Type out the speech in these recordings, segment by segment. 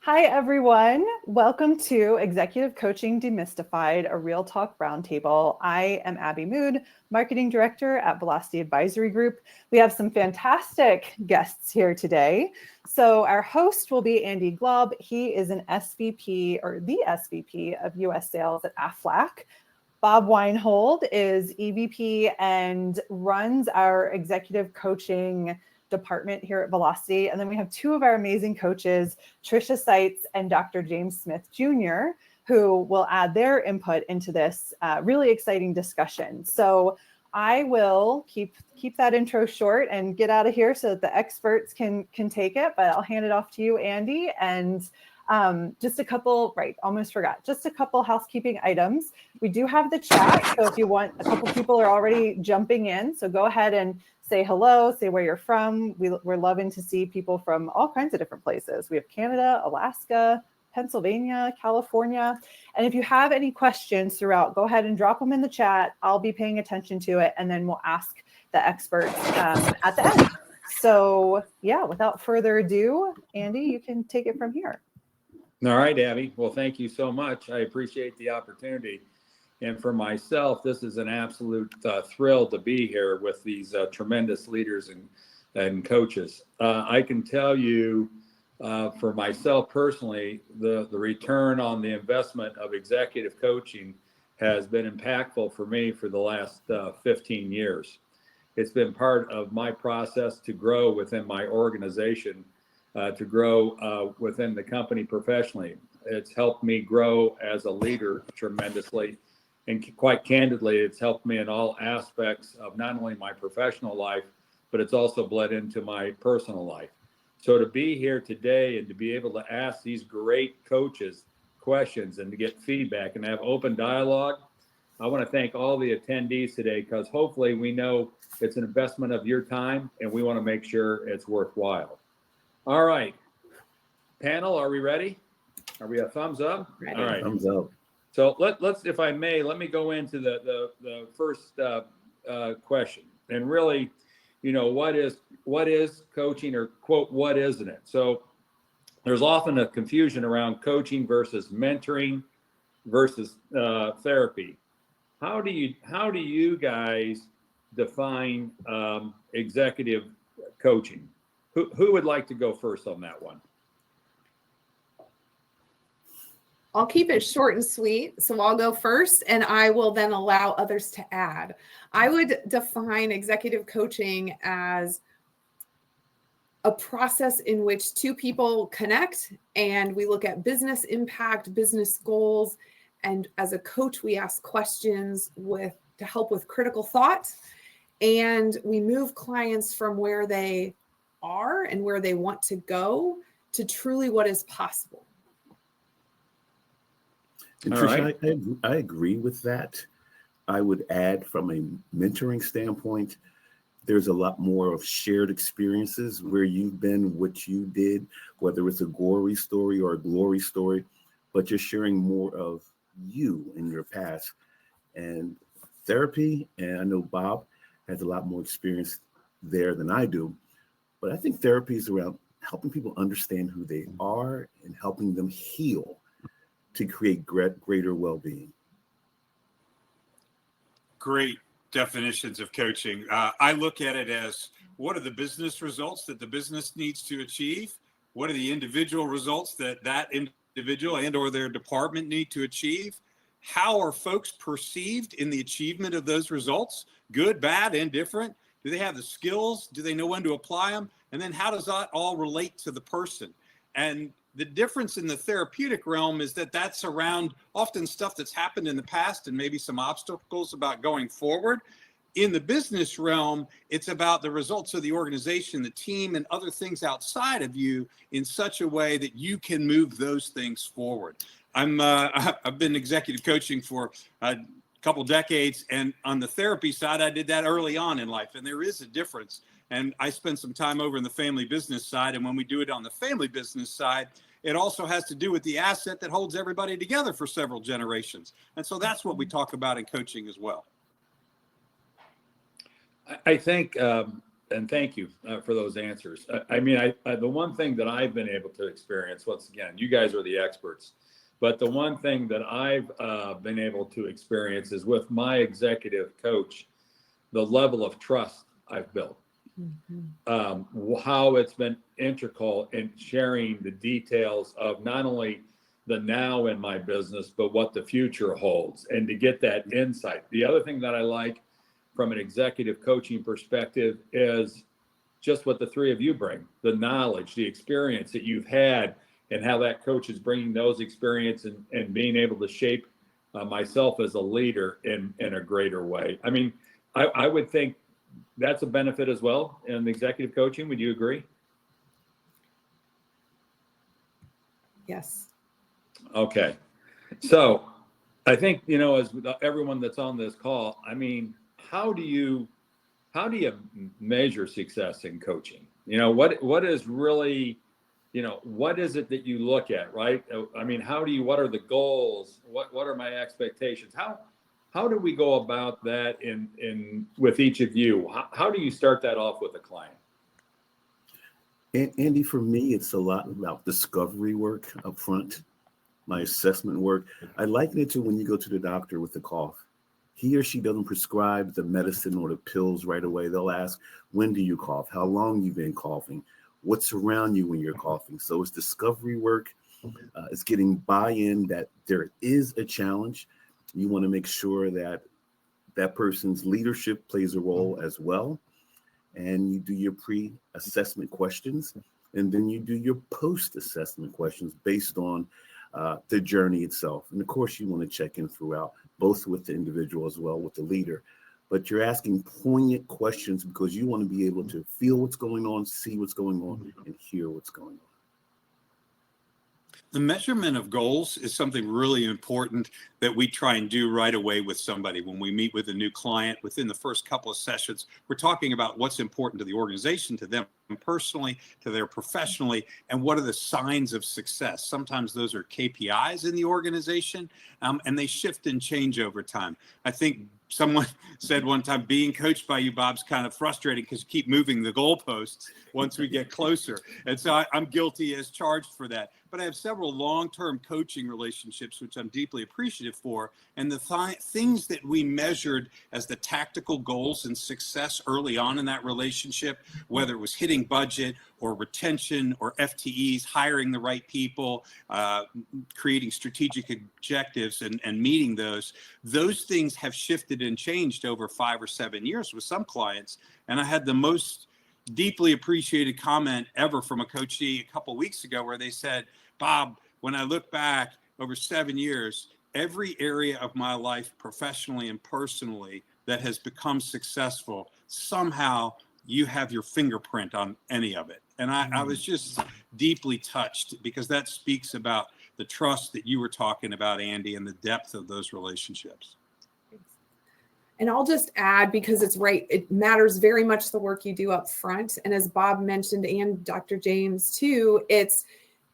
Hi, everyone. Welcome to Executive Coaching Demystified, a Real Talk Roundtable. I am Abby Mood, Marketing Director at Velocity Advisory Group. We have some fantastic guests here today. So our host will be Andy Glaub. He is an SVP or the SVP of U.S. Sales at Aflac. Bob Weinhold is EVP and runs our executive coaching department here at Velocity. And then we have two of our amazing coaches, Tricia Seitz and Dr. James Smith Jr., who will add their input into this really exciting discussion. So I will keep that intro short and get out of here so that the experts can take it, but I'll hand it off to you, Andy. And just a couple housekeeping items. We do have the chat. So if you want, a couple people are already jumping in. So go ahead and say hello, say where you're from. We're loving to see people from all kinds of different places. We have Canada, Alaska, Pennsylvania, California. And if you have any questions throughout, go ahead and drop them in the chat. I'll be paying attention to it, and then we'll ask the experts at the end. So yeah, without further ado, Andy, you can take it from here. All right, Abby. Well, thank you so much. I appreciate the opportunity. And for myself, this is an absolute thrill to be here with these tremendous leaders and coaches. I can tell you for myself personally, the return on the investment of executive coaching has been impactful for me for the last 15 years. It's been part of my process to grow within my organization, to grow within the company professionally. It's helped me grow as a leader tremendously. And quite candidly, it's helped me in all aspects of not only my professional life, but it's also bled into my personal life. So to be here today and to be able to ask these great coaches questions and to get feedback and have open dialogue, I want to thank all the attendees today, because hopefully we know it's an investment of your time and we want to make sure it's worthwhile. All right, panel, are we ready? Are we a thumbs up? Ready. All right. Thumbs up. So let's, if I may, let me go into the first question. And really, what is coaching, or quote, what isn't it? So there's often a confusion around coaching versus mentoring versus therapy. How do you guys define executive coaching? Who would like to go first on that one? I'll keep it short and sweet. So I'll go first, and I will then allow others to add. I would define executive coaching as a process in which two people connect, and we look at business impact, business goals. And as a coach, we ask questions to help with critical thought. And we move clients from where they are and where they want to go to truly what is possible. And Tricia, right. I agree with that. I would add, from a mentoring standpoint, there's a lot more of shared experiences where you've been, what you did, whether it's a gory story or a glory story, but you're sharing more of you in your past. And therapy, and I know Bob has a lot more experience there than I do, but I think therapy is around helping people understand who they are and helping them heal to create greater well-being. Great definitions of coaching. I look at it as, what are the business results that the business needs to achieve? What are the individual results that individual and or their department need to achieve? How are folks perceived in the achievement of those results? Good, bad, indifferent? Do they have the skills? Do they know when to apply them? And then how does that all relate to the person? And the difference in the therapeutic realm is that that's around often stuff that's happened in the past and maybe some obstacles about going forward. In the business realm, it's about the results of the organization, the team, and other things outside of you in such a way that you can move those things forward. I've been executive coaching for a couple decades, and on the therapy side, I did that early on in life, and there is a difference. And I spent some time over in the family business side. And when we do it on the family business side, it also has to do with the asset that holds everybody together for several generations. And so that's what we talk about in coaching as well. I think and thank you for those answers. I mean, the one thing that I've been able to experience, once again, you guys are the experts, but the one thing that I've been able to experience is with my executive coach, the level of trust I've built. How it's been integral in sharing the details of not only the now in my business, but what the future holds, and to get that insight. The other thing that I like from an executive coaching perspective is just what the three of you bring, the knowledge, the experience that you've had, and how that coach is bringing those experience and being able to shape myself as a leader in a greater way. I mean, I would think that's a benefit as well in executive coaching. Would you agree? Yes. Okay. So I think, you know, as everyone that's on this call, I mean, how do you measure success in coaching? You know, what is really, you know, what is it that you look at, right? I mean, what are the goals? What are my expectations? How do we go about that in with each of you? How do you start that off with a client? And Andy, for me, it's a lot about discovery work up front, my assessment work. I liken it to when you go to the doctor with a cough. He or she doesn't prescribe the medicine or the pills right away. They'll ask, when do you cough? How long you've been coughing? What's around you when you're coughing? So it's discovery work. It's getting buy-in that there is a challenge. You want to make sure that that person's leadership plays a role as well. And you do your pre-assessment questions, and then you do your post-assessment questions based on the journey itself. And of course, you want to check in throughout, both with the individual as well with the leader. But you're asking poignant questions because you want to be able to feel what's going on, see what's going on, and hear what's going on. The measurement of goals is something really important that we try and do right away with somebody. When we meet with a new client, within the first couple of sessions, we're talking about what's important to the organization, to them personally, to their professionally, and what are the signs of success. Sometimes those are KPIs in the organization, and they shift and change over time. I think someone said one time, being coached by you, Bob's kind of frustrating because you keep moving the goalposts once we get closer. And so I'm guilty as charged for that. But I have several long-term coaching relationships, which I'm deeply appreciative for. And the things that we measured as the tactical goals and success early on in that relationship, whether it was hitting budget or retention or FTEs, hiring the right people, creating strategic objectives and meeting those things have shifted and changed over 5 or 7 years with some clients. And I had the most deeply appreciated comment ever from a coachee a couple of weeks ago where they said, Bob, when I look back over 7 years, every area of my life, professionally and personally, that has become successful, somehow you have your fingerprint on any of it. And I was just deeply touched because that speaks about the trust that you were talking about, Andy, and the depth of those relationships. And I'll just add, because it's right, it matters very much the work you do up front. And as Bob mentioned, and Dr. James too, it's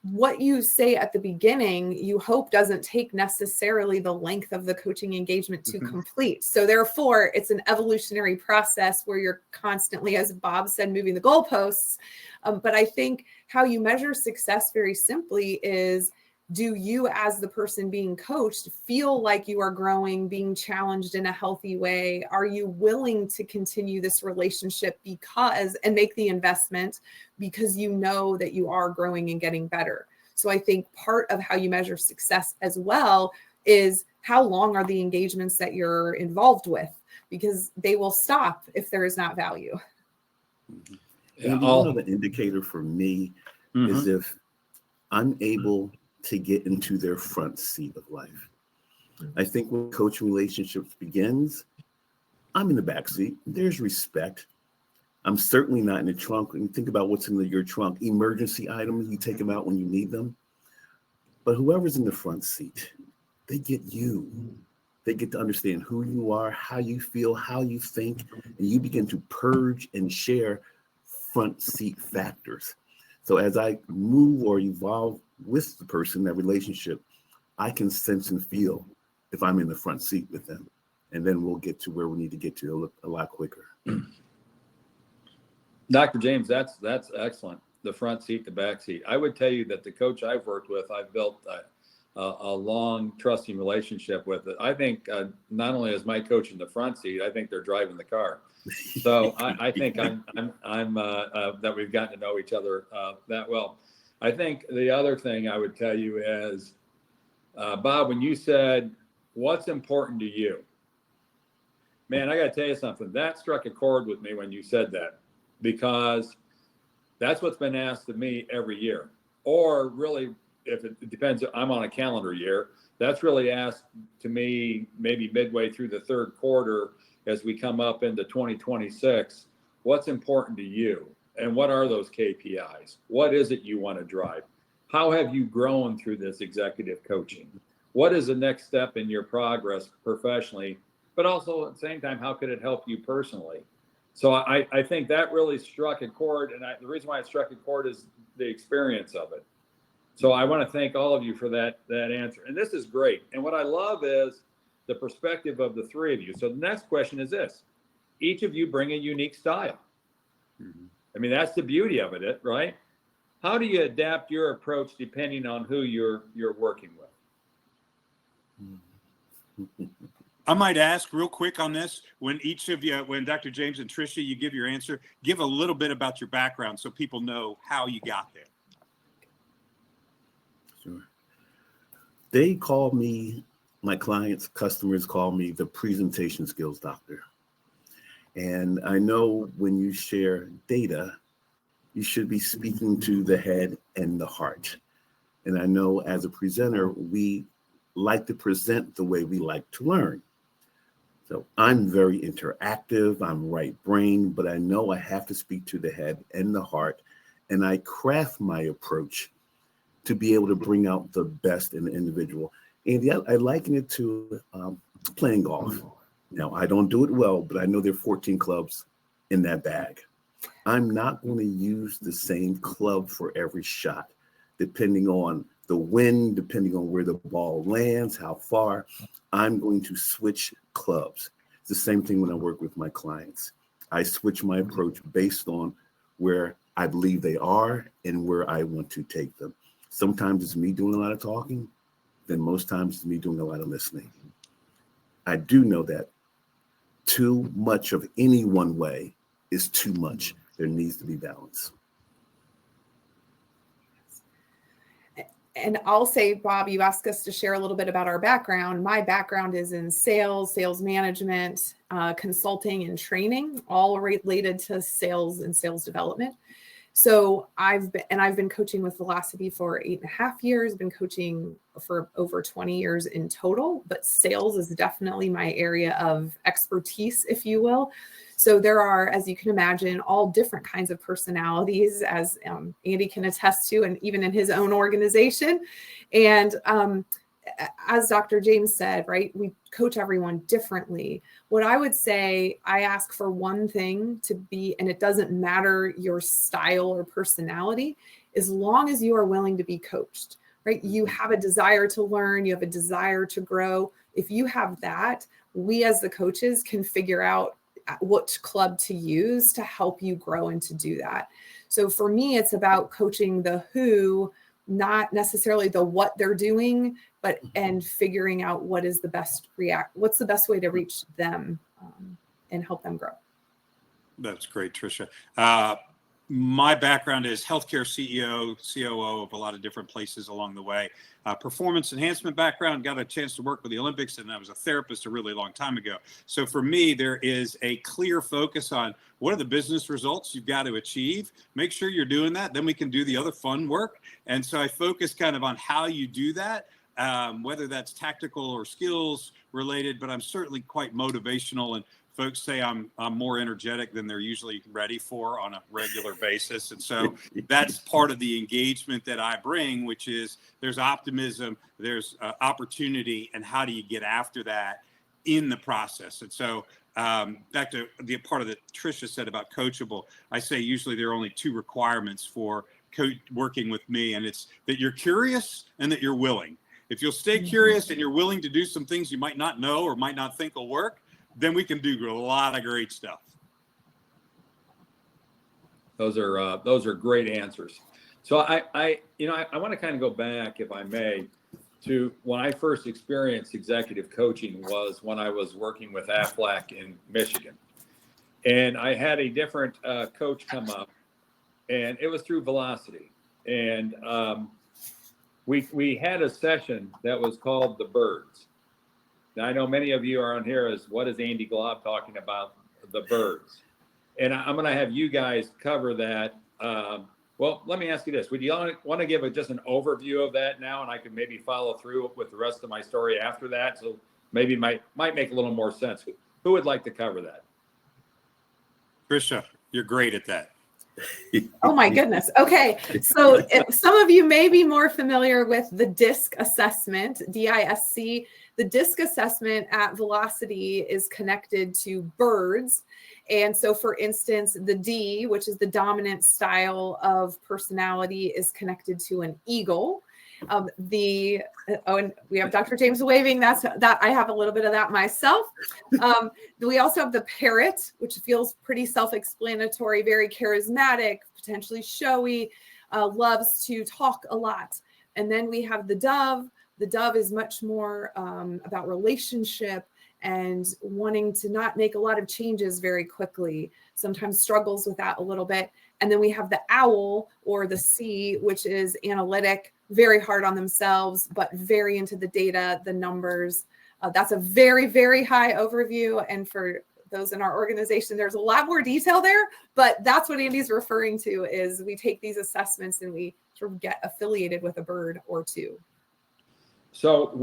what you say at the beginning, you hope doesn't take necessarily the length of the coaching engagement to complete. So therefore, it's an evolutionary process where you're constantly, as Bob said, moving the goalposts. But I think how you measure success very simply is, do you, as the person being coached, feel like you are growing, being challenged in a healthy way? Are you willing to continue this relationship and make the investment because you know that you are growing and getting better? So I think part of how you measure success as well is how long are the engagements that you're involved with, because they will stop if there is not value. And another indicator for me is if I'm able to get into their front seat of life. I think when coaching relationships begins, I'm in the back seat. There's respect. I'm certainly not in the trunk. And think about what's in your trunk. Emergency items, you take them out when you need them. But whoever's in the front seat, they get you. They get to understand who you are, how you feel, how you think, and you begin to purge and share front seat factors. So as I move or evolve with the person, that relationship, I can sense and feel if I'm in the front seat with them. And then we'll get to where we need to get to a lot quicker. Dr. James, that's excellent. The front seat, the back seat. I would tell you that the coach I've worked with, I've built a long trusting relationship with it. I think not only is my coach in the front seat, I think they're driving the car. So I think I'm that we've gotten to know each other that well. I think the other thing I would tell you is, Bob, when you said, what's important to you? Man, I got to tell you something. That struck a chord with me when you said that, because that's what's been asked of me every year. Or really, if it depends, I'm on a calendar year. That's really asked to me maybe midway through the third quarter as we come up into 2026. What's important to you? And what are those KPIs? What is it you want to drive? How have you grown through this executive coaching? What is the next step in your progress professionally? But also at the same time, how could it help you personally? So I think that really struck a chord. And the reason why it struck a chord is the experience of it. So I want to thank all of you for that answer. And this is great. And what I love is the perspective of the three of you. So the next question is this. Each of you bring a unique style. Mm-hmm. I mean, that's the beauty of it, right? How do you adapt your approach depending on who you're working with? I might ask real quick on this, when each of you, when Dr. James and Tricia, you give your answer, give a little bit about your background so people know how you got there. Sure. They call me, my clients, customers call me the presentation skills doctor. And I know when you share data, you should be speaking to the head and the heart. And I know as a presenter, we like to present the way we like to learn. So I'm very interactive, I'm right brain, but I know I have to speak to the head and the heart. And I craft my approach to be able to bring out the best in the individual. And I liken it to playing golf. Now, I don't do it well, but I know there are 14 clubs in that bag. I'm not going to use the same club for every shot, depending on the wind, depending on where the ball lands, how far. I'm going to switch clubs. It's the same thing when I work with my clients. I switch my approach based on where I believe they are and where I want to take them. Sometimes it's me doing a lot of talking, then most times it's me doing a lot of listening. I do know that too much of any one way is too much. There needs to be balance. And I'll say, Bob, you asked us to share a little bit about our background. My background is in sales management, consulting, and training, all related to sales and sales development. So I've been coaching with Velocity for 8.5 years, been coaching for over 20 years in total, but sales is definitely my area of expertise, if you will. So there are, as you can imagine, all different kinds of personalities, as Andy can attest to, and even in his own organization. And as Dr. James said, right, we coach everyone differently. What I would say, I ask for one thing to be, and it doesn't matter your style or personality, as long as you are willing to be coached, right? You have a desire to learn, you have a desire to grow. If you have that, we as the coaches can figure out which club to use to help you grow and to do that. So for me, it's about coaching the who, not necessarily the what they're doing, but and figuring out what is the best what's the best way to reach them and help them grow. That's great, Tricia. My background is healthcare CEO, COO of a lot of different places along the way. Performance enhancement background, got a chance to work with the Olympics, and I was a therapist a really long time ago. So for me, there is a clear focus on what are the business results you've got to achieve. Make sure you're doing that. Then we can do the other fun work. And so I focus kind of on how you do that, whether that's tactical or skills related, but I'm certainly quite motivational, and folks say I'm more energetic than they're usually ready for on a regular basis. And so that's part of the engagement that I bring, which is there's optimism, there's opportunity, and how do you get after that in the process? And so back to the part of that Tricia said about coachable, I say usually there are only two requirements for working with me, and it's that you're curious and that you're willing. If you'll stay curious and you're willing to do some things you might not know or might not think will work, then we can do a lot of great stuff. Those are great answers. So I want to kind of go back, if I may, to when I first experienced executive coaching was when I was working with Aflac in Michigan. And I had a different coach come up, and it was through Velocity. And we had a session that was called The Birds. Now, I know many of you are on here as, what is Andy Glaub talking about? The birds. And I'm going to have you guys cover that. Well, let me ask you this. Would you want to give just an overview of that now? And I can maybe follow through with the rest of my story after that. So maybe might make a little more sense. Who would like to cover that? Tricia, you're great at that. Oh my goodness. Okay. So some of you may be more familiar with the DISC assessment, DISC. The DISC assessment at Velocity is connected to birds. And so, for instance, the D, which is the dominant style of personality, is connected to an eagle. And we have Dr. James waving. That I have a little bit of that myself. We also have the parrot, which feels pretty self-explanatory, very charismatic, potentially showy, loves to talk a lot. And then we have the dove. The dove is much more about relationship and wanting to not make a lot of changes very quickly, sometimes struggles with that a little bit. And then we have the owl, or the C, which is analytic, very hard on themselves, but very into the data, the numbers. That's a very, very high overview. And for those in our organization, there's a lot more detail there, but that's what Andy's referring to, is we take these assessments and we sort of get affiliated with a bird or two. So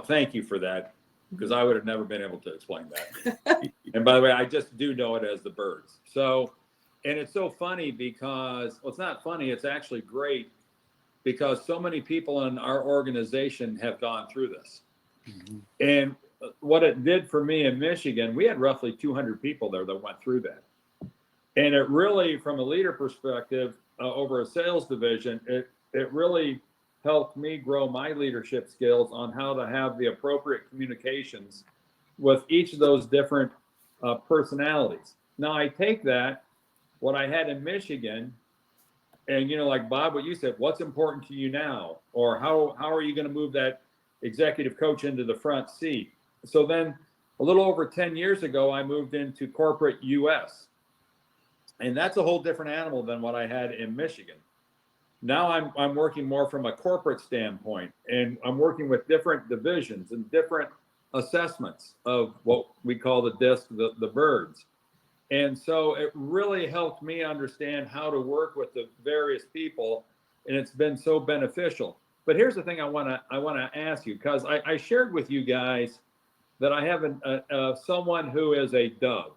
thank you for that, because I would have never been able to explain that. And by the way, I just do know it as the birds. So, and it's so funny because, well, it's not funny, it's actually great, because so many people in our organization have gone through this. Mm-hmm. And what it did for me in Michigan, we had roughly 200 people there that went through that. And it really, from a leader perspective, over a sales division, it really helped me grow my leadership skills on how to have the appropriate communications with each of those different personalities. Now, I take that, what I had in Michigan, and, like Bob, what you said, what's important to you now? Or how are you going to move that executive coach into the front seat? So then a little over 10 years ago, I moved into corporate U.S. And that's a whole different animal than what I had in Michigan. Now I'm working more from a corporate standpoint, and I'm working with different divisions and different assessments of what we call the DISC, the birds. And so it really helped me understand how to work with the various people, and it's been so beneficial. But here's the thing I want to ask you, because I shared with you guys that I have someone who is a dove.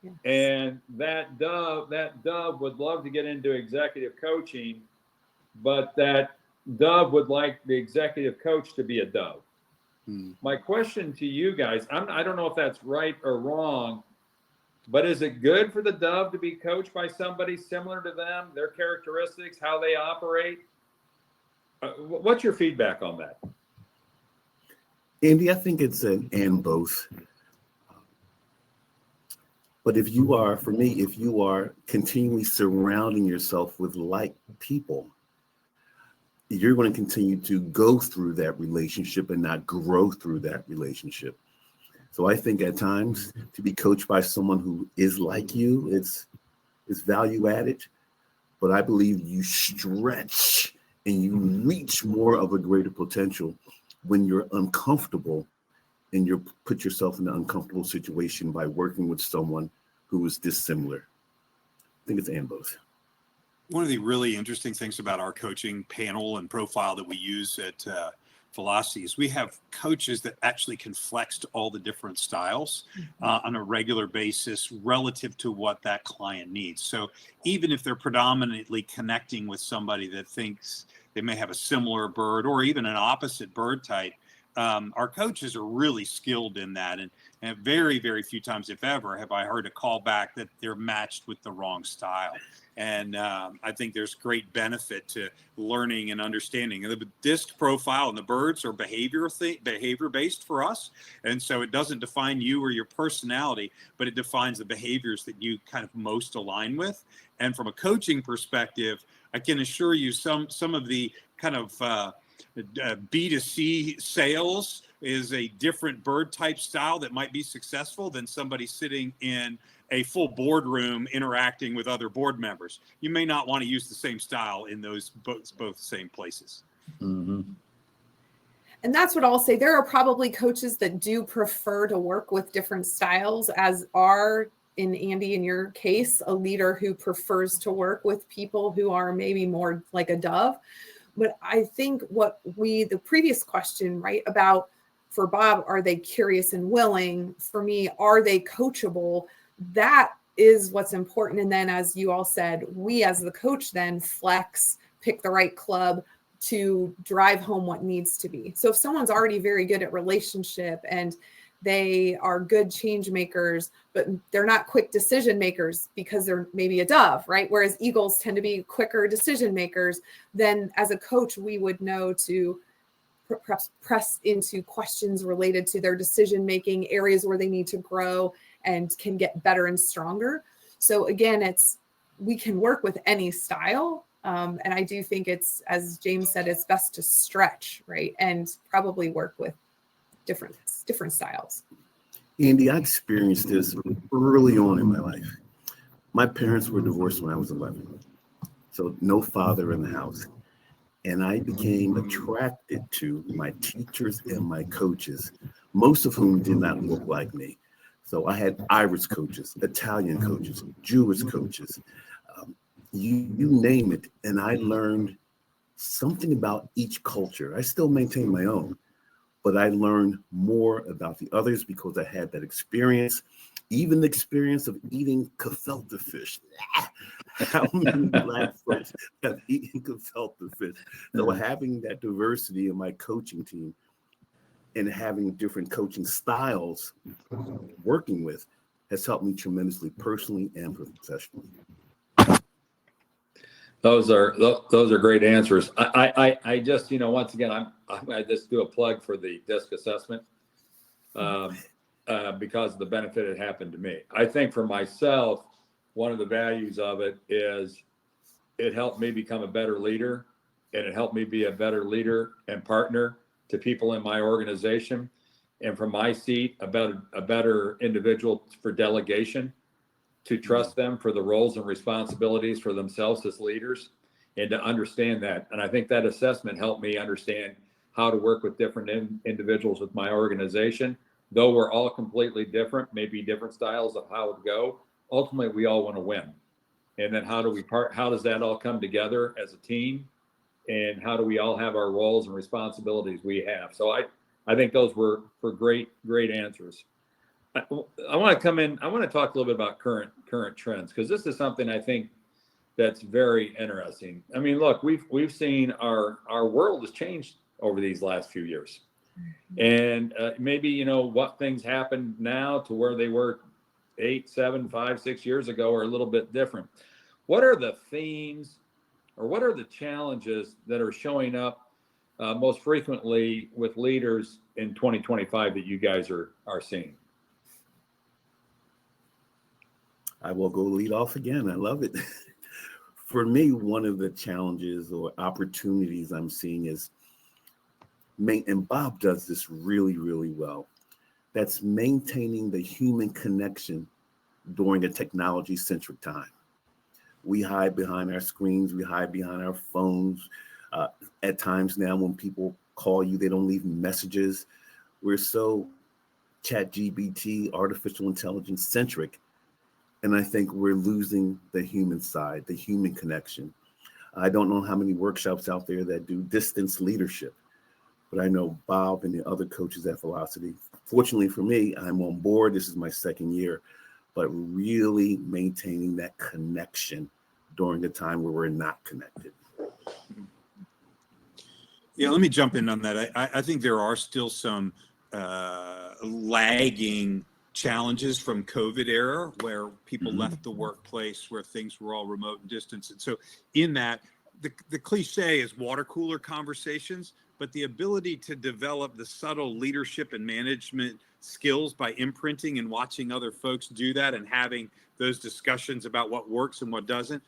Yes. And that dove would love to get into executive coaching, but that dove would like the executive coach to be a dove. My question to you guys, I don't know if that's right or wrong, but is it good for the dove to be coached by somebody similar to them, their characteristics, how they operate? What's your feedback on that? Andy, I think it's an and both. But if you are continually surrounding yourself with like people, you're going to continue to go through that relationship and not grow through that relationship. So I think at times to be coached by someone who is like you, it's value added. But I believe you stretch and you reach more of a greater potential when you're uncomfortable and you put yourself in an uncomfortable situation by working with someone who is dissimilar. I think it's and both. One of the really interesting things about our coaching panel and profile that we use at Velocity is we have coaches that actually can flex to all the different styles on a regular basis relative to what that client needs. So even if they're predominantly connecting with somebody that thinks they may have a similar bird or even an opposite bird type, our coaches are really skilled in that, and very, very few times, if ever, have I heard a call back that they're matched with the wrong style. And I think there's great benefit to learning and understanding. And the disc profile and the birds are behavior based for us. And so it doesn't define you or your personality, but it defines the behaviors that you kind of most align with. And from a coaching perspective, I can assure you some of the kind of B2C sales is a different bird type style that might be successful than somebody sitting in a full boardroom interacting with other board members. You may not want to use the same style in those both same places. Mm-hmm. And that's what I'll say. There are probably coaches that do prefer to work with different styles, as are, in Andy, in your case, a leader who prefers to work with people who are maybe more like a dove. But I think the previous question, right, about for Bob, are they curious and willing? For me, are they coachable? That is what's important. And then, as you all said, we as the coach then flex, pick the right club to drive home what needs to be. So if someone's already very good at relationship and they are good change makers, but they're not quick decision makers because they're maybe a dove, right? Whereas eagles tend to be quicker decision makers. Then as a coach, we would know to perhaps press into questions related to their decision-making, areas where they need to grow and can get better and stronger. So again, we can work with any style. And I do think it's, as James said, it's best to stretch, right? And probably work with different styles. Andy, I experienced this early on in my life. My parents were divorced when I was 11, so no father in the house. And I became attracted to my teachers and my coaches, most of whom did not look like me. So I had Irish coaches, Italian coaches, Jewish coaches, you name it. And I learned something about each culture. I still maintain my own, but I learned more about the others because I had that experience, even the experience of eating gefilte fish. How many Black folks have eaten gefilte fish? So having that diversity in my coaching team and having different coaching styles working with has helped me tremendously personally and professionally. Those are great answers. I just, once again, I just do a plug for the DISC assessment because of the benefit it happened to me. I think for myself, one of the values of it is it helped me become a better leader, and it helped me be a better leader and partner to people in my organization. And from my seat, a better individual for delegation, to trust them for the roles and responsibilities for themselves as leaders, and to understand that. And I think that assessment helped me understand how to work with different individuals with my organization. Though we're all completely different, maybe different styles of how it go, ultimately we all want to win. And then how does that all come together as a team? And how do we all have our roles and responsibilities we have? So I think those were great answers. I want to talk a little bit about current trends, because this is something I think that's very interesting. I mean, look, we've seen our world has changed over these last few years, and maybe what things happened now to where they were 8, 7, 5, 6 years ago are a little bit different. What are the themes, or what are the challenges that are showing up most frequently with leaders in 2025 that you guys are seeing? I will go lead off again. I love it. For me, one of the challenges or opportunities I'm seeing is, and Bob does this really, really well, that's maintaining the human connection during a technology-centric time. We hide behind our screens, we hide behind our phones. At times now when people call you, they don't leave messages. We're so ChatGPT, artificial intelligence centric. And I think we're losing the human side, the human connection. I don't know how many workshops out there that do distance leadership, but I know Bob and the other coaches at Velocity. Fortunately for me, I'm on board. This is my second year, but really maintaining that connection during the time where we're not connected. Yeah, let me jump in on that. I think there are still some lagging challenges from COVID era where people left the workplace, where things were all remote and distance. And so in that, the cliche is water cooler conversations, but the ability to develop the subtle leadership and management skills by imprinting and watching other folks do that and having those discussions about what works and what doesn't,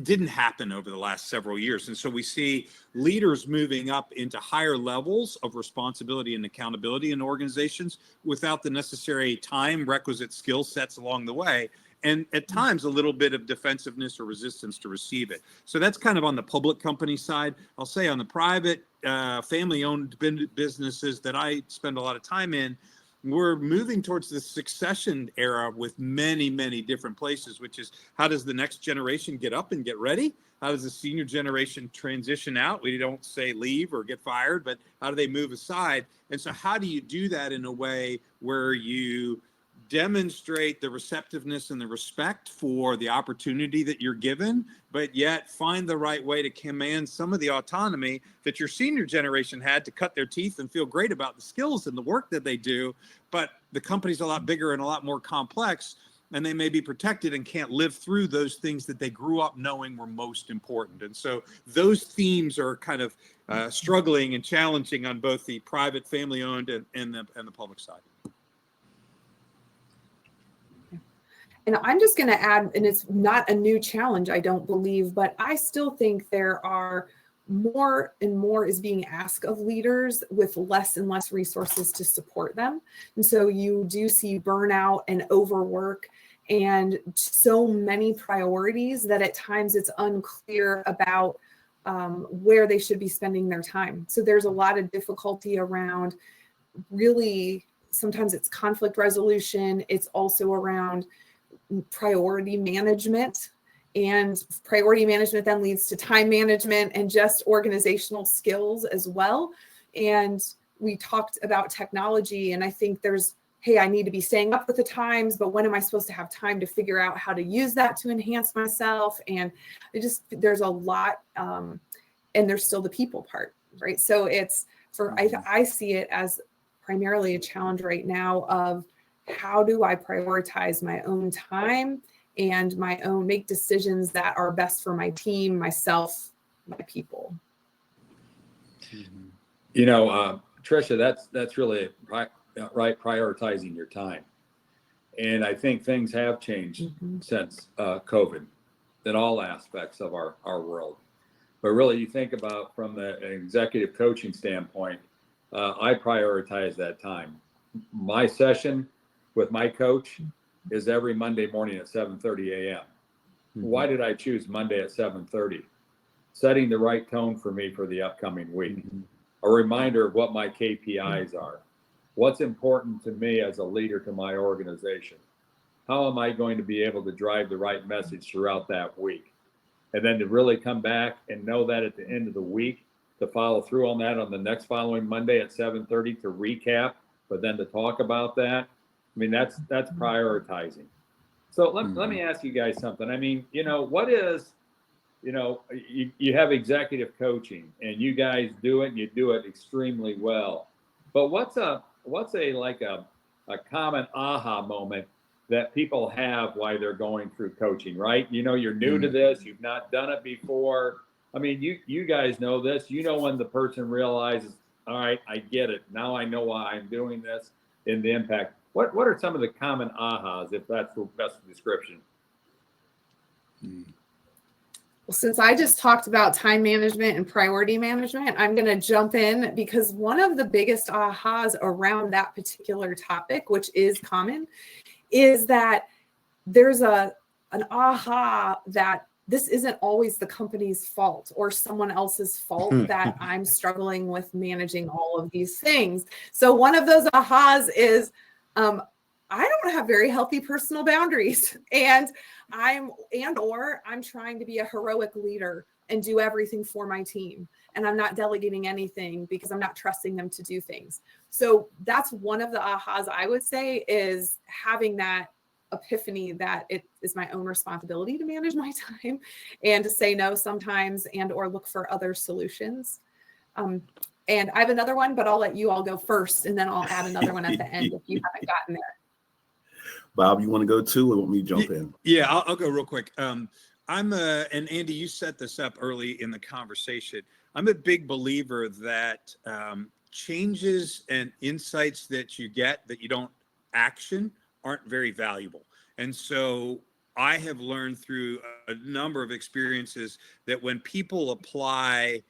didn't happen over the last several years. And so we see leaders moving up into higher levels of responsibility and accountability in organizations without the necessary time requisite skill sets along the way. And at times a little bit of defensiveness or resistance to receive it. So that's kind of on the public company side. I'll say on the private family-owned businesses that I spend a lot of time in, we're moving towards the succession era with many, many different places, which is how does the next generation get up and get ready? How does the senior generation transition out? We don't say leave or get fired, but how do they move aside? And so how do you do that in a way where you demonstrate the receptiveness and the respect for the opportunity that you're given, but yet find the right way to command some of the autonomy that your senior generation had to cut their teeth and feel great about the skills and the work that they do. But the company's a lot bigger and a lot more complex, and they may be protected and can't live through those things that they grew up knowing were most important. And so those themes are kind of struggling and challenging on both the private family-owned and the public side. And I'm just going to add, and it's not a new challenge, I don't believe, but I still think there are more and more is being asked of leaders with less and less resources to support them. And so you do see burnout and overwork and so many priorities that at times it's unclear about where they should be spending their time. So there's a lot of difficulty around really, sometimes it's conflict resolution. It's also around priority management, and priority management then leads to time management and just organizational skills as well. And we talked about technology, and I think there's, hey, I need to be staying up with the times, but when am I supposed to have time to figure out how to use that to enhance myself? And there's a lot, and there's still the people part, right? So it's I see it as primarily a challenge right now of how do I prioritize my own time and make decisions that are best for my team, myself, my people. You know, Tricia, that's really right, prioritizing your time. And I think things have changed since COVID in all aspects of our world. But really, you think about from an executive coaching standpoint, I prioritize that time. My session with my coach is every Monday morning at 7:30 a.m. Why did I choose Monday at 7:30? Setting the right tone for me for the upcoming week. A reminder of what my KPIs are. What's important to me as a leader to my organization? How am I going to be able to drive the right message throughout that week? And then to really come back and know that at the end of the week, to follow through on that on the next following Monday at 7:30 to recap, but then to talk about that. I mean, that's prioritizing. So let me ask you guys something. I mean, you know, what is, you know, you have executive coaching and you guys do it and you do it extremely well. But what's a common aha moment that people have while they're going through coaching, right? You know, you're new to this, you've not done it before. I mean, you guys know this. You know when the person realizes, all right, I get it. Now I know why I'm doing this and the impact. What are some of the common ahas, if that's the best description? Well, since I just talked about time management and priority management, I'm going to jump in because one of the biggest ahas around that particular topic, which is common, is that there's an aha that this isn't always the company's fault or someone else's fault that I'm struggling with managing all of these things. So one of those ahas is, I don't have very healthy personal boundaries, and I'm trying to be a heroic leader and do everything for my team. And I'm not delegating anything because I'm not trusting them to do things. So that's one of the ahas I would say, is having that epiphany that it is my own responsibility to manage my time and to say no sometimes and or look for other solutions. And I have another one, but I'll let you all go first, and then I'll add another one at the end if you haven't gotten there. Bob, you want to go too, or want me to jump in? Yeah, I'll go real quick. And Andy, you set this up early in the conversation. I'm a big believer that changes and insights that you get that you don't action aren't very valuable. And so I have learned through a number of experiences that when people apply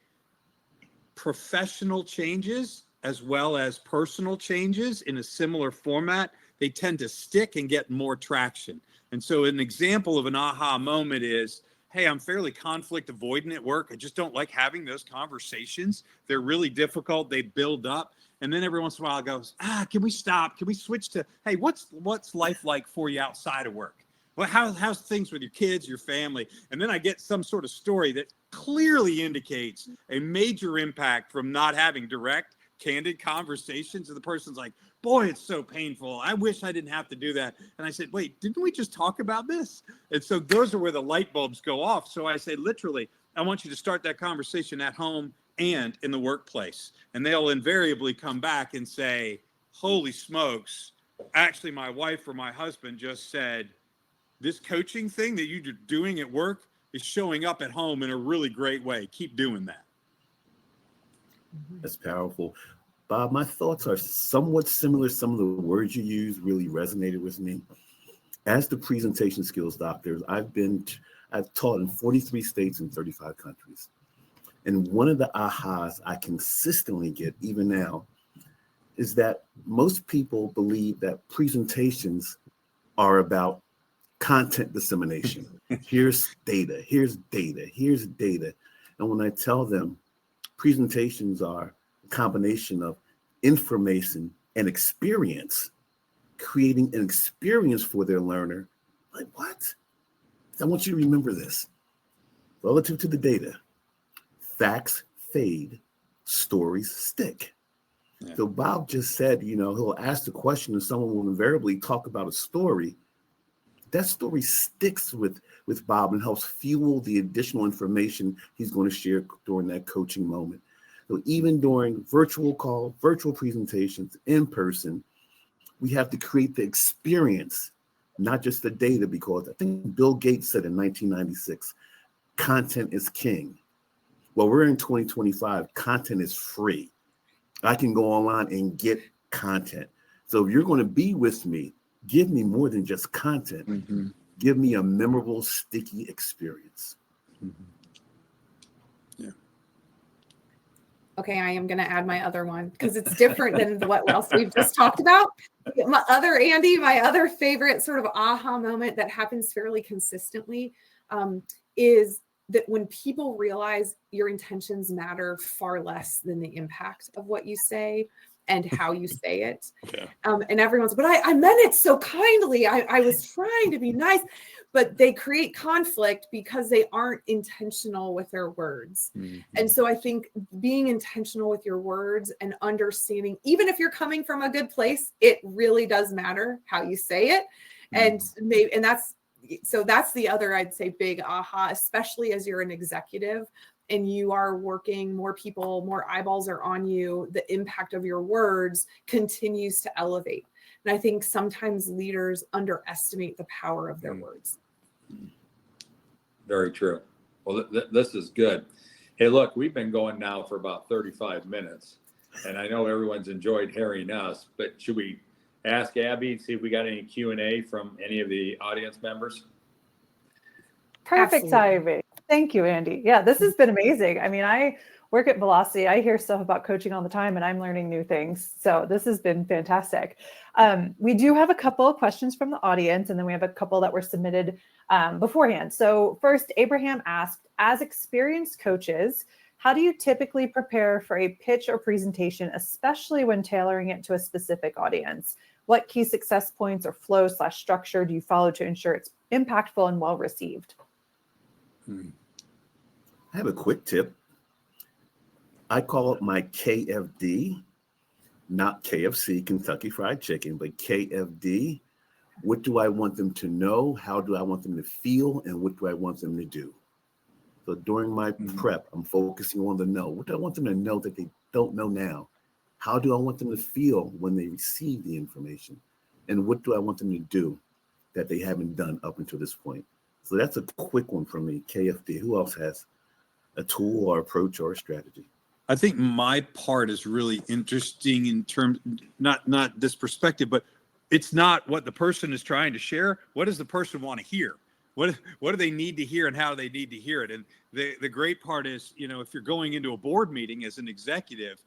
professional changes as well as personal changes in a similar format, they tend to stick and get more traction. And so an example of an aha moment is, hey, I'm fairly conflict avoidant at work. I just don't like having those conversations. They're really difficult. They build up. And then every once in a while it goes, can we stop? Can we switch to, hey, what's life like for you outside of work? Well, how's things with your kids, your family? And then I get some sort of story that clearly indicates a major impact from not having direct, candid conversations. And the person's like, boy, it's so painful. I wish I didn't have to do that. And I said, wait, didn't we just talk about this? And so those are where the light bulbs go off. So I say, literally, I want you to start that conversation at home and in the workplace. And they'll invariably come back and say, holy smokes, actually, my wife or my husband just said, this coaching thing that you're doing at work is showing up at home in a really great way. Keep doing that. That's powerful. Bob, my thoughts are somewhat similar. Some of the words you use really resonated with me. As the presentation skills doctor, I've taught in 43 states and 35 countries. And one of the ahas I consistently get, even now, is that most people believe that presentations are about content dissemination. Here's data, here's data, here's data. And when I tell them presentations are a combination of information and experience, creating an experience for their learner, like what? I want you to remember this. Relative to the data, facts fade, stories stick. Yeah. So Bob just said, he'll ask the question and someone will invariably talk about a story. That story sticks with Bob and helps fuel the additional information he's going to share during that coaching moment. So even during virtual call, virtual presentations, in person, we have to create the experience, not just the data, because I think Bill Gates said in 1996, content is king. Well, we're in 2025, content is free. I can go online and get content. So if you're going to be with me, give me more than just content. Mm-hmm. Give me a memorable, sticky experience. Mm-hmm. Yeah. Okay, I am going to add my other one because it's different than what else we've just talked about. My other favorite sort of aha moment that happens fairly consistently is that when people realize your intentions matter far less than the impact of what you say and how you say it. Okay. And everyone's, but I meant it so kindly. I was trying to be nice, but they create conflict because they aren't intentional with their words. Mm-hmm. And so I think being intentional with your words and understanding, even if you're coming from a good place, it really does matter how you say it. Mm-hmm. And that's the other, I'd say, big aha, especially as you're an executive and you are working, more people, more eyeballs are on you, the impact of your words continues to elevate. And I think sometimes leaders underestimate the power of their words. Very true. Well, this is good. Hey, look, we've been going now for about 35 minutes, and I know everyone's enjoyed hearing us, but should we ask Abby, see if we got any Q&A from any of the audience members? Perfect, Ivy. Thank you, Andy. Yeah, this has been amazing. I mean, I work at Velocity. I hear stuff about coaching all the time, and I'm learning new things. So this has been fantastic. We do have a couple of questions from the audience, and then we have a couple that were submitted beforehand. So first, Abraham asked, as experienced coaches, how do you typically prepare for a pitch or presentation, especially when tailoring it to a specific audience? What key success points or flow/structure do you follow to ensure it's impactful and well received? I have a quick tip. I call it my KFD, not KFC, Kentucky Fried Chicken, but KFD. What do I want them to know? How do I want them to feel? And what do I want them to do? So during my prep, I'm focusing on the know. What do I want them to know that they don't know now? How do I want them to feel when they receive the information? And what do I want them to do that they haven't done up until this point? So that's a quick one from me, KFD. Who else has a tool or approach or a strategy? I think my part is really interesting in terms, not this perspective, but it's not what the person is trying to share. What does the person want to hear? What do they need to hear and how they need to hear it? And the great part is, if you're going into a board meeting as an executive,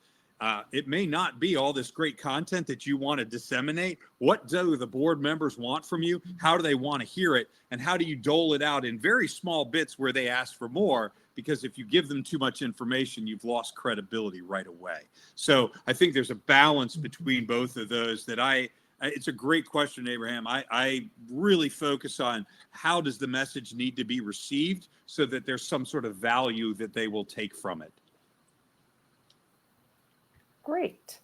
it may not be all this great content that you want to disseminate. What do the board members want from you? How do they want to hear it? And how do you dole it out in very small bits where they ask for more? Because if you give them too much information, you've lost credibility right away. So I think there's a balance between both of those that it's a great question, Abraham. I really focus on how does the message need to be received so that there's some sort of value that they will take from it. Great.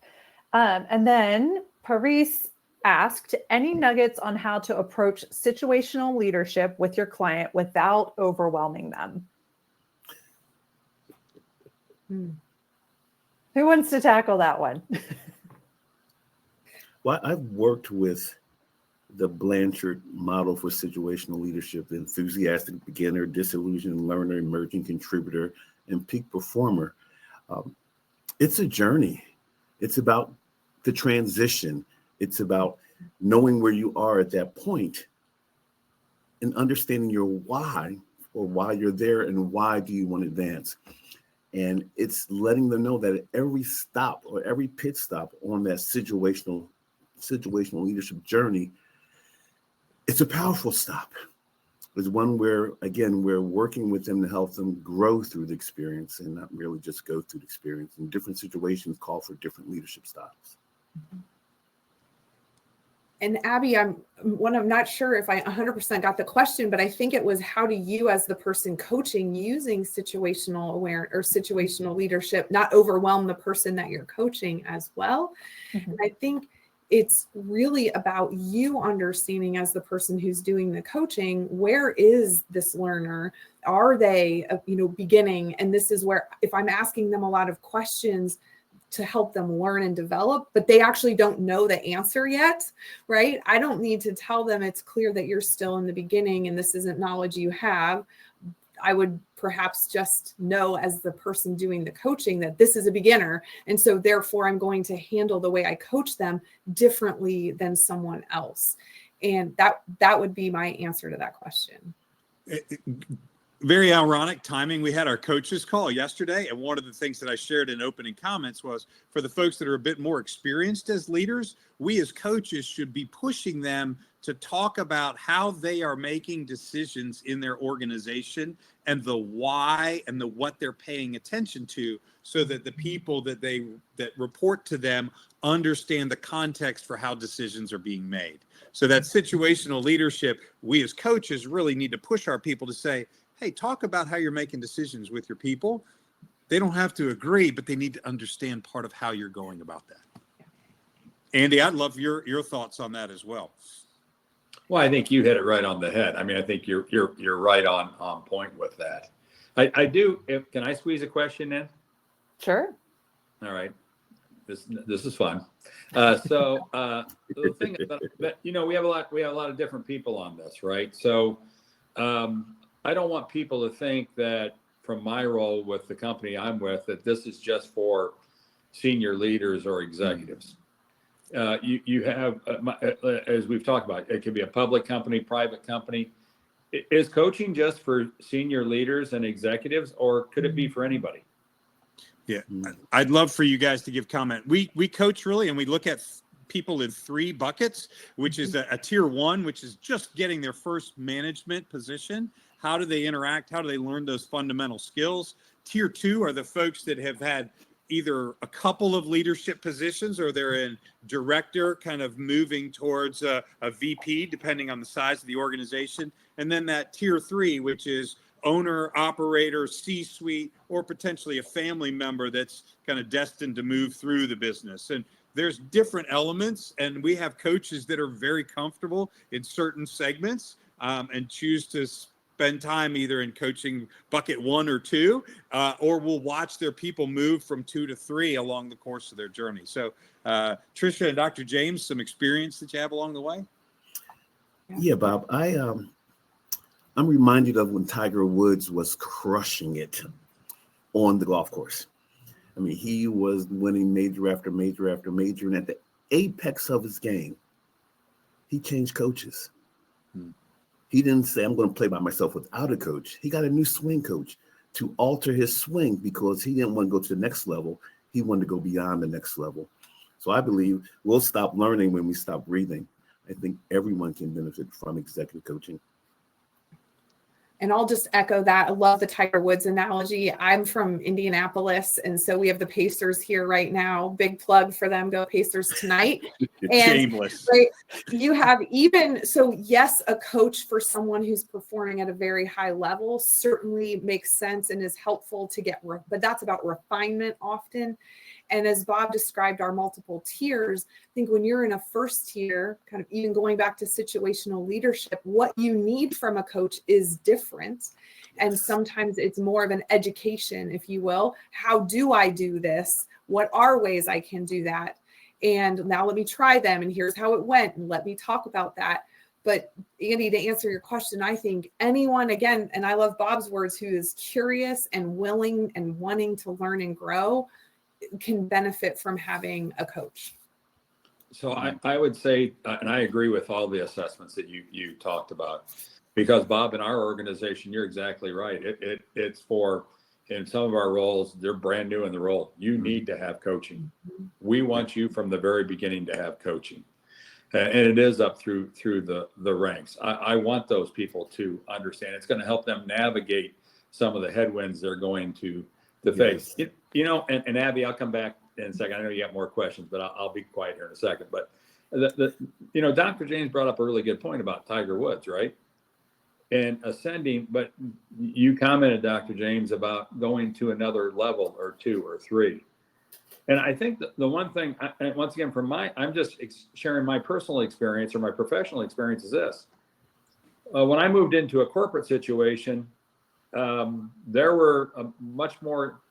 And then Paris asked, any nuggets on how to approach situational leadership with your client without overwhelming them? Who wants to tackle that one? Well, I've worked with the Blanchard model for situational leadership: the enthusiastic beginner, disillusioned learner, emerging contributor, and peak performer. It's a journey. It's about the transition. It's about knowing where you are at that point and understanding your why, or why you're there and why do you want to advance. And it's letting them know that at every stop or every pit stop on that situational leadership journey, it's a powerful stop. It's one where, again, we're working with them to help them grow through the experience and not merely just go through the experience. And different situations call for different leadership styles. And Abby, I'm not sure if I 100% got the question, but I think it was, how do you, as the person coaching, using situational awareness or situational leadership, not overwhelm the person that you're coaching as well? Mm-hmm. And I think it's really about you understanding, as the person who's doing the coaching, where is this learner? Are they, beginning? And this is where, if I'm asking them a lot of questions to help them learn and develop, but they actually don't know the answer yet, right? I don't need to tell them it's clear that you're still in the beginning and this isn't knowledge you have. I would perhaps just know, as the person doing the coaching, that this is a beginner. And so therefore I'm going to handle the way I coach them differently than someone else. And that would be my answer to that question. Very ironic timing. We had our coaches call yesterday, and one of the things that I shared in opening comments was, for the folks that are a bit more experienced as leaders, we as coaches should be pushing them to talk about how they are making decisions in their organization and the why and the what they're paying attention to, so that the people that report to them understand the context for how decisions are being made. So that situational leadership, we as coaches really need to push our people to say, hey, talk about how you're making decisions with your people. They don't have to agree, but they need to understand part of how you're going about that. Andy, I'd love your thoughts on that as well. Well, I think you hit it right on the head. I mean, I think you're right on point with that. I do. Can I squeeze a question in? Sure. All right. This is fun. So the thing that we have a lot of different people on this, right? So I don't want people to think that, from my role with the company I'm with, that this is just for senior leaders or executives. You have, as we've talked about, it could be a public company, private company. Is coaching just for senior leaders and executives, or could it be for anybody? Yeah, I'd love for you guys to give comment. We coach really, and we look at people in 3 buckets, which is a tier 1, which is just getting their first management position. How do they interact? How do they learn those fundamental skills? Tier 2 are the folks that have had either a couple of leadership positions, or they're in director, kind of moving towards a VP, depending on the size of the organization. And then that tier 3, which is owner, operator, C-suite, or potentially a family member that's kind of destined to move through the business. And there's different elements, and we have coaches that are very comfortable in certain segments and choose to spend time either in coaching bucket 1 or 2, or will watch their people move from 2 to 3 along the course of their journey. So Tricia and Dr. James, some experience that you have along the way? Yeah, Bob, I'm reminded of when Tiger Woods was crushing it on the golf course. I mean, he was winning major after major after major, and at the apex of his game, he changed coaches. He didn't say, I'm going to play by myself without a coach. He got a new swing coach to alter his swing because he didn't want to go to the next level. He wanted to go beyond the next level. So I believe we'll stop learning when we stop breathing. I think everyone can benefit from executive coaching. And I'll just echo that. I love the Tiger Woods analogy. I'm from Indianapolis, and so we have the Pacers here right now. Big plug for them. Go Pacers tonight. And Shameless. right, you have yes, a coach for someone who's performing at a very high level certainly makes sense and is helpful to get, but that's about refinement often. And as Bob described our multiple tiers, I think when you're in a first tier, kind of even going back to situational leadership, what you need from a coach is different. And sometimes it's more of an education, if you will. How do I do this? What are ways I can do that? And now let me try them. And here's how it went. And let me talk about that. But Andy, to answer your question, I think anyone, again, and I love Bob's words, who is curious and willing and wanting to learn and grow, can benefit from having a coach. So I would say, and I agree with all the assessments that you talked about, because Bob, in our organization, you're exactly right. It's for, in some of our roles, they're brand new in the role. You need to have coaching. We want you from the very beginning to have coaching. And it is up through the ranks. I want those people to understand. It's going to help them navigate some of the headwinds they're going to face. You know, and Abby, I'll come back in a second. I know you got more questions, but I'll be quiet here in a second. But Dr. James brought up a really good point about Tiger Woods, right? And ascending, but you commented, Dr. James, about going to another level or 2 or 3. And I think the one thing, and once again, I'm just sharing my personal experience or my professional experience is this. When I moved into a corporate situation, there were much more,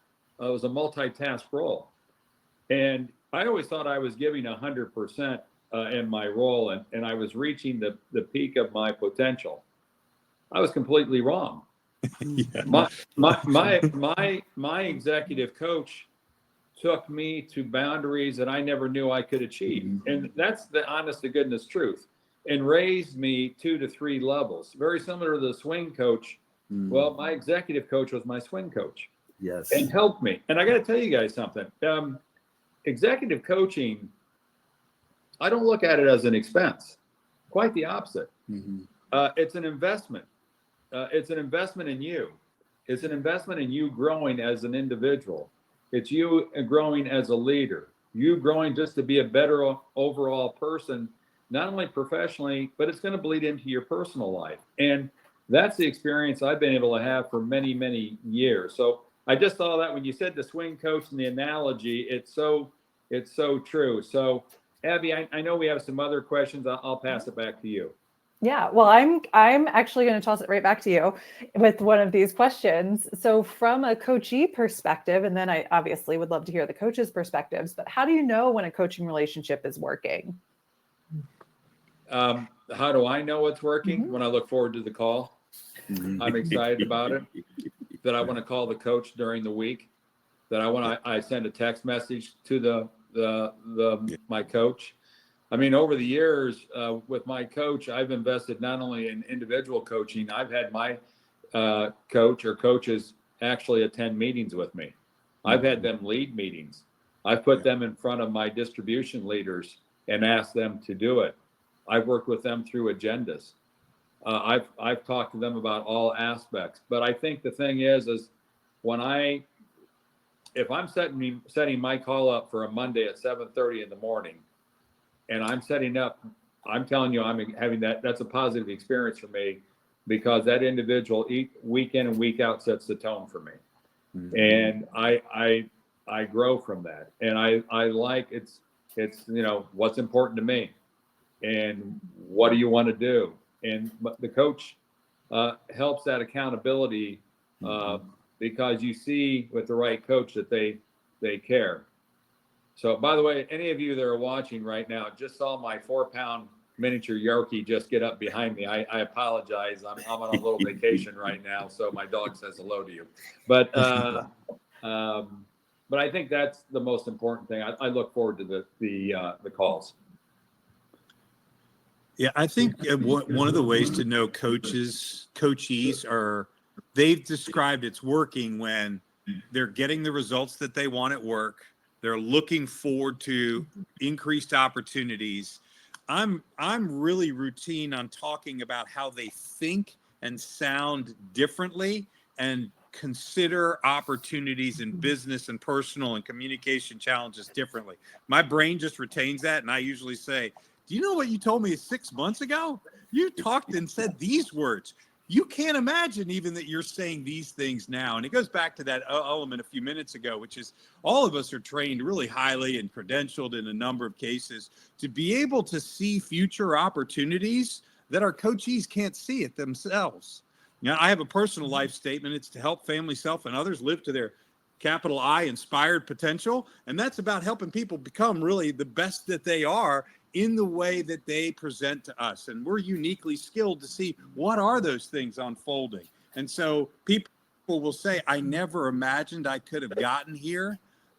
it was a multitask role. And I always thought I was giving 100% in my role, and I was reaching the peak of my potential. I was completely wrong. My executive coach took me to boundaries that I never knew I could achieve. And that's the honest to goodness truth, and raised me 2 to 3 levels. Very similar to the swing coach. Well, my executive coach was my swing coach. Yes. And helped me. And I got to tell you guys something. Executive coaching, I don't look at it as an expense. Quite the opposite. It's an investment. It's an investment in you. It's an investment in you growing as an individual. It's you growing as a leader. You growing just to be a better overall person, not only professionally, but it's going to bleed into your personal life. And that's the experience I've been able to have for many, many years. So I just saw that when you said the swing coach and the analogy, it's so true. So Abby, I know we have some other questions. I'll pass it back to you. Yeah, well, I'm actually going to toss it right back to you with one of these questions. So from a coachee perspective, and then I obviously would love to hear the coach's perspectives, but how do you know when a coaching relationship is working? How do I know it's working? When I look forward to the call. I'm excited about it. That I want to call the coach during the week. That I send a text message to my coach. I mean, over the years with my coach, I've invested not only in individual coaching. I've had my coach or coaches actually attend meetings with me. I've had them lead meetings. I've put them in front of my distribution leaders and asked them to do it. I've worked with them through agendas. I've talked to them about all aspects. But I think the thing is if I'm setting my call up for a Monday at 7:30 in the morning, and I'm setting up, I'm telling you, I'm having that's a positive experience for me, because that individual week in and week out sets the tone for me. And I grow from that. And I like it's what's important to me and what do you want to do? And the coach helps that accountability because you see with the right coach that they care. So, by the way, any of you that are watching right now, just saw my 4-pound miniature Yorkie just get up behind me. I apologize. I'm on a little vacation right now, so my dog says hello to you. But I think that's the most important thing. I look forward to the calls. Yeah, I think one of the ways to know coachees are, they've described it's working when they're getting the results that they want at work. They're looking forward to increased opportunities. I'm really routine on talking about how they think and sound differently and consider opportunities in business and personal and communication challenges differently. My brain just retains that, and I usually say, do you know what you told me 6 months ago? You talked and said these words. You can't imagine even that you're saying these things now. And it goes back to that element a few minutes ago, which is all of us are trained really highly and credentialed in a number of cases to be able to see future opportunities that our coachees can't see it themselves. Now, I have a personal life statement. It's to help family, self, and others live to their capital I inspired potential. And that's about helping people become really the best that they are in the way that they present to us. And we're uniquely skilled to see what are those things unfolding. And so people will say, I never imagined I could have gotten here.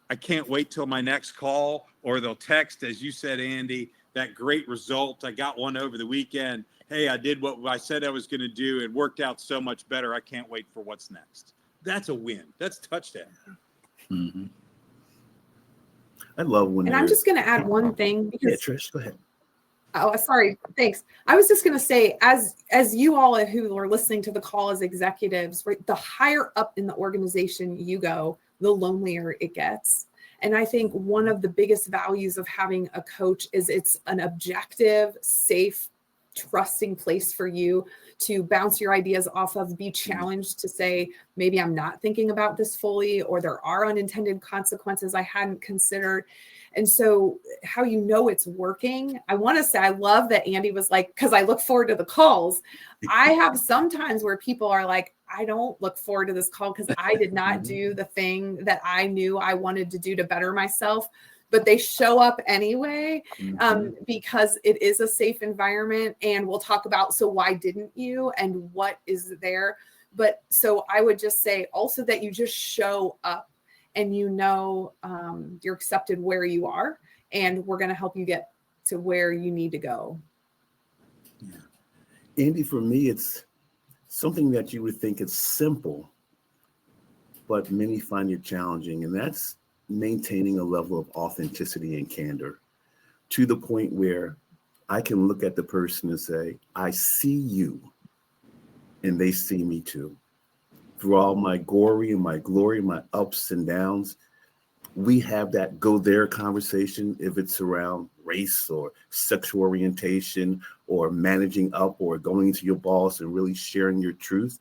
I can't wait till my next call. Or they'll text, as you said, Andy, that great result. I got one over the weekend. Hey, I did what I said I was going to do. It worked out so much better. I can't wait for what's next. That's a win. That's touchdown. Mm-hmm. I love when. And I'm just going to add one thing because. Yeah, Trish, go ahead. Oh, sorry. Thanks. I was just going to say, as you all who are listening to the call as executives, right, the higher up in the organization you go, the lonelier it gets. And I think one of the biggest values of having a coach is it's an objective, safe, trusting place for you to bounce your ideas off of, be challenged to say, maybe I'm not thinking about this fully, or there are unintended consequences I hadn't considered. And so how you know it's working, I want to say, I love that Andy was like, because I look forward to the calls. I have sometimes where people are like, I don't look forward to this call because I did not do the thing that I knew I wanted to do to better myself. But they show up anyway because it is a safe environment. And we'll talk about, so why didn't you and what is there? But so I would just say also that you just show up and you know you're accepted where you are, and we're going to help you get to where you need to go. Yeah. Andy, for me, it's something that you would think is simple, but many find it challenging. And that's maintaining a level of authenticity and candor to the point where I can look at the person and say, I see you, and they see me too. Through all my gory and my glory, my ups and downs, we have that go there conversation, if it's around race or sexual orientation or managing up or going to your boss and really sharing your truth.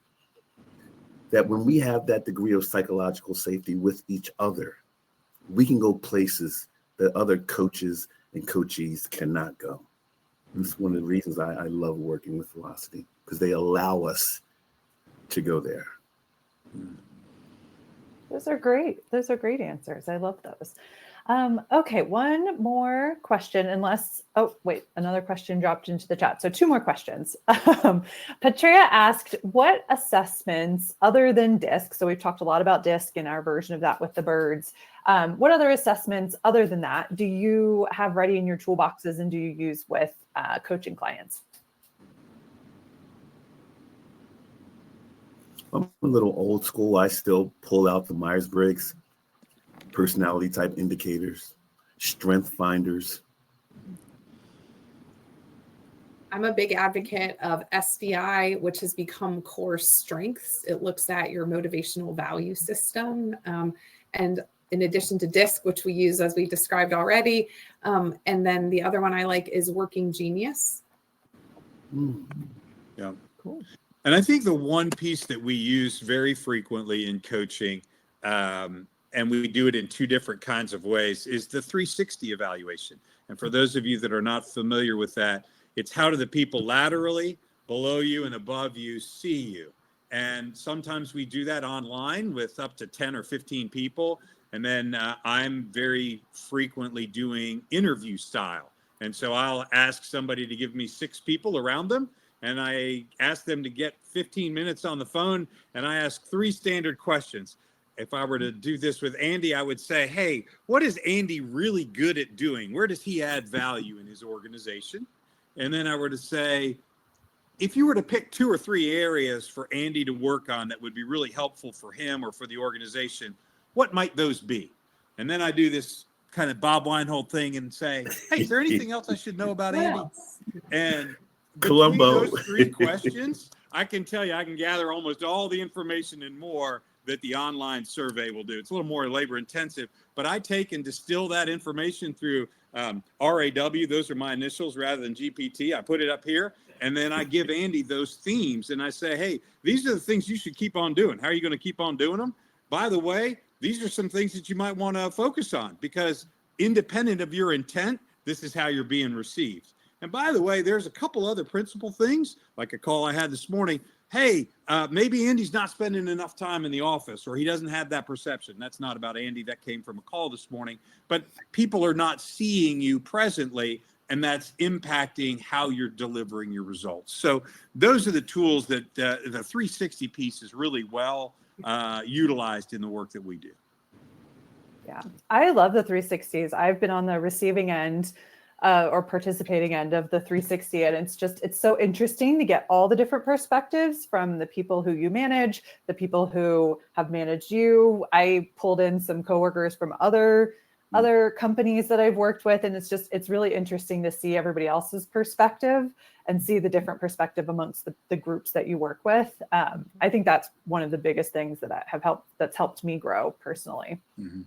That when we have that degree of psychological safety with each other, we can go places that other coaches and coachees cannot go. And it's one of the reasons I love working with Velocity, because they allow us to go there. Those are great. Those are great answers. I love those. Okay, one more question, unless, oh, wait, another question dropped into the chat. So 2 more questions. Patria asked, what assessments other than DISC, so we've talked a lot about DISC in our version of that with the birds. What other assessments other than that do you have ready in your toolboxes and do you use with coaching clients? I'm a little old school. I still pull out the Myers-Briggs, personality type indicators, strength finders. I'm a big advocate of SVI, which has become core strengths. It looks at your motivational value system. And in addition to DISC, which we use as we described already. And then the other one I like is Working Genius. Yeah. Cool. And I think the one piece that we use very frequently in coaching, and we do it in 2 different kinds of ways, is the 360 evaluation. And for those of you that are not familiar with that, it's how do the people laterally, below you and above you see you. And sometimes we do that online with up to 10 or 15 people. And then I'm very frequently doing interview style. And so I'll ask somebody to give me 6 people around them. And I ask them to get 15 minutes on the phone. And I ask 3 standard questions. If I were to do this with Andy, I would say, hey, what is Andy really good at doing? Where does he add value in his organization? And then I were to say, if you were to pick 2 or 3 areas for Andy to work on that would be really helpful for him or for the organization, what might those be? And then I do this kind of Bob Weinhold thing and say, hey, is there anything else I should know about Andy? And between those 3 questions, I can tell you, I can gather almost all the information and more that the online survey will do. It's a little more labor intensive, but I take and distill that information through RAW. Those are my initials rather than GPT. I put it up here, and then I give Andy those themes, and I say, hey, these are the things you should keep on doing. How are you going to keep on doing them? By the way, these are some things that you might want to focus on, because independent of your intent, this is how you're being received. And by the way, there's a couple other principal things, like a call I had this morning. Hey, maybe Andy's not spending enough time in the office, or he doesn't have that perception. That's not about Andy. That came from a call this morning. But people are not seeing you presently, and that's impacting how you're delivering your results. So those are the tools that the 360 piece is really well utilized in the work that we do. Yeah, I love the 360s. I've been on the receiving end or participating end of the 360. And it's so interesting to get all the different perspectives from the people who you manage, the people who have managed you. I pulled in some coworkers from other companies that I've worked with. And it's really interesting to see everybody else's perspective and see the different perspective amongst the groups that you work with. I think that's one of the biggest things that's helped me grow personally. Mm-hmm.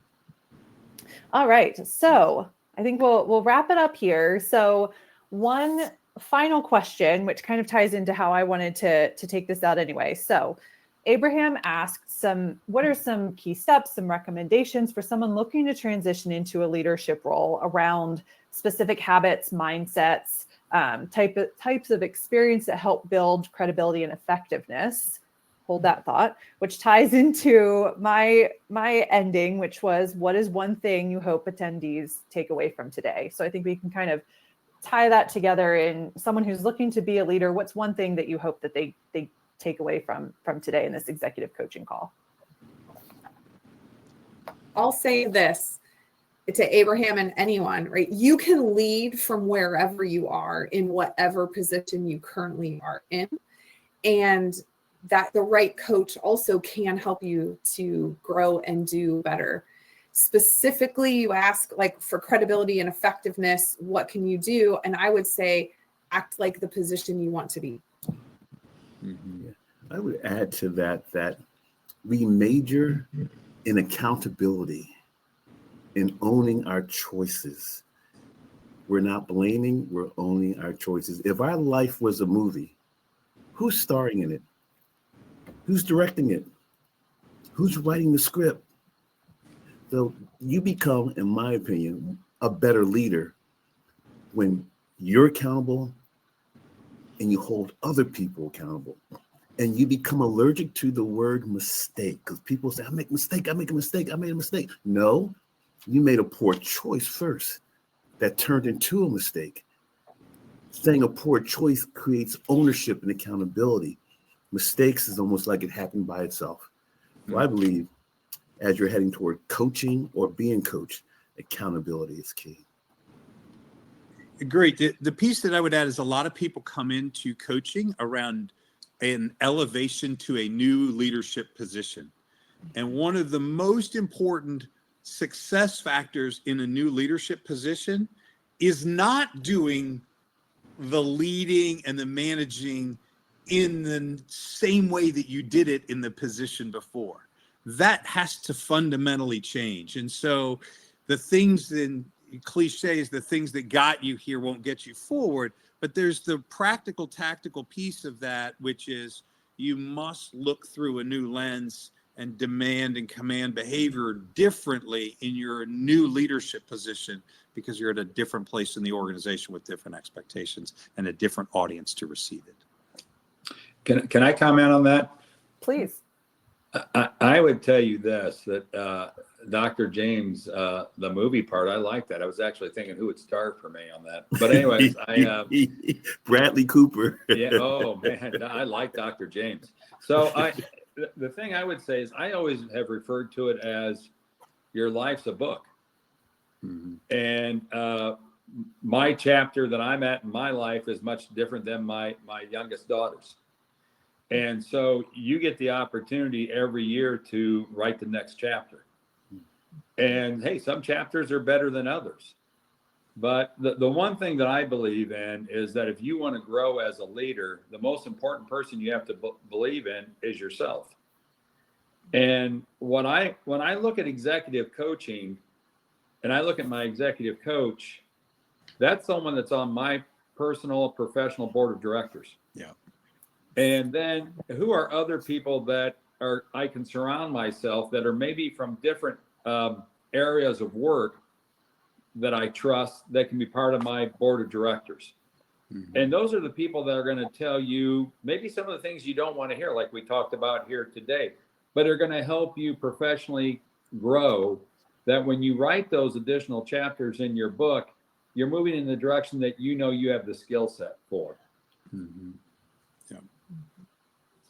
All right. So I think we'll wrap it up here. So one final question, which kind of ties into how I wanted to take this out anyway. So Abraham asked what are some key steps, some recommendations for someone looking to transition into a leadership role around specific habits, mindsets, types of experience that help build credibility and effectiveness. Hold that thought, which ties into my ending, which was, what is one thing you hope attendees take away from today? So I think we can kind of tie that together in someone who's looking to be a leader. What's one thing that you hope that they take away from today in this executive coaching call? I'll say this to Abraham and anyone, right? You can lead from wherever you are in whatever position you currently are in. And that the right coach also can help you to grow and do better. Specifically, you ask, like, for credibility and effectiveness, what can you do? And I would say, act like the position you want to be. Mm-hmm. I would add to that we major in accountability, in owning our choices. We're not blaming, we're owning our choices. If our life was a movie, who's starring in it? Who's directing it? Who's writing the script? So you become, in my opinion, a better leader when you're accountable and you hold other people accountable. And you become allergic to the word mistake, because people say, I make a mistake. I made a mistake. No, you made a poor choice first that turned into a mistake. Saying a poor choice creates ownership and accountability. Mistakes is almost like it happened by itself. So I believe as you're heading toward coaching or being coached, accountability is key. Great. The piece that I would add is a lot of people come into coaching around an elevation to a new leadership position. And one of the most important success factors in a new leadership position is not doing the leading and the managing in the same way that you did it in the position before. That has to fundamentally change. And so the things in cliches, the things that got you here won't get you forward, but there's the practical, tactical piece of that, which is you must look through a new lens and demand and command behavior differently in your new leadership position, because you're at a different place in the organization with different expectations and a different audience to receive it. Can I comment on that? Please. I would tell you this, that Dr. James, the movie part, I like that. I was actually thinking who would star for me on that. But anyways, Bradley Cooper. Yeah. Oh man, I like Dr. James. So the thing I would say is I always have referred to it as your life's a book. Mhm. And my chapter that I'm at in my life is much different than my youngest daughter's. And so you get the opportunity every year to write the next chapter. And hey, some chapters are better than others. But the one thing that I believe in is that if you want to grow as a leader, the most important person you have to believe in is yourself. And when I look at executive coaching and I look at my executive coach, that's someone that's on my personal professional board of directors. Yeah. And then who are other people that I can surround myself that are maybe from different areas of work that I trust that can be part of my board of directors. Mhm. And those are the people that are going to tell you maybe some of the things you don't want to hear, like we talked about here today, but are going to help you professionally grow, that when you write those additional chapters in your book, you're moving in the direction that you know you have the skill set for. Mhm. Yeah.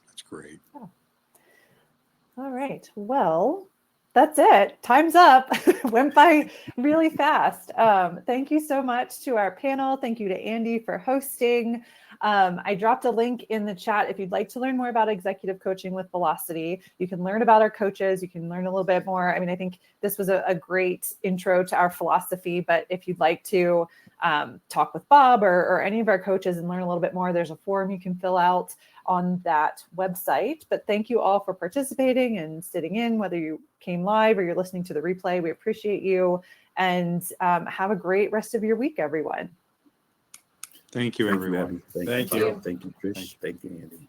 That's great. All right. Well, that's it. Time's up. Went by really fast. Thank you so much to our panel. Thank you to Andy for hosting. I dropped a link in the chat. If you'd like to learn more about executive coaching with Velocity, you can learn about our coaches. You can learn a little bit more. I mean, I think this was a great intro to our philosophy, but if you'd like to talk with Bob or any of our coaches and learn a little bit more, there's a form you can fill out on that website. But thank you all for participating and sitting in, whether you came live or you're listening to the replay. We appreciate you, and have a great rest of your week, everyone. Thank you, Thank you, everyone. Abby. Thank Bob. you. Thank you, Trish. Thank you, Andy.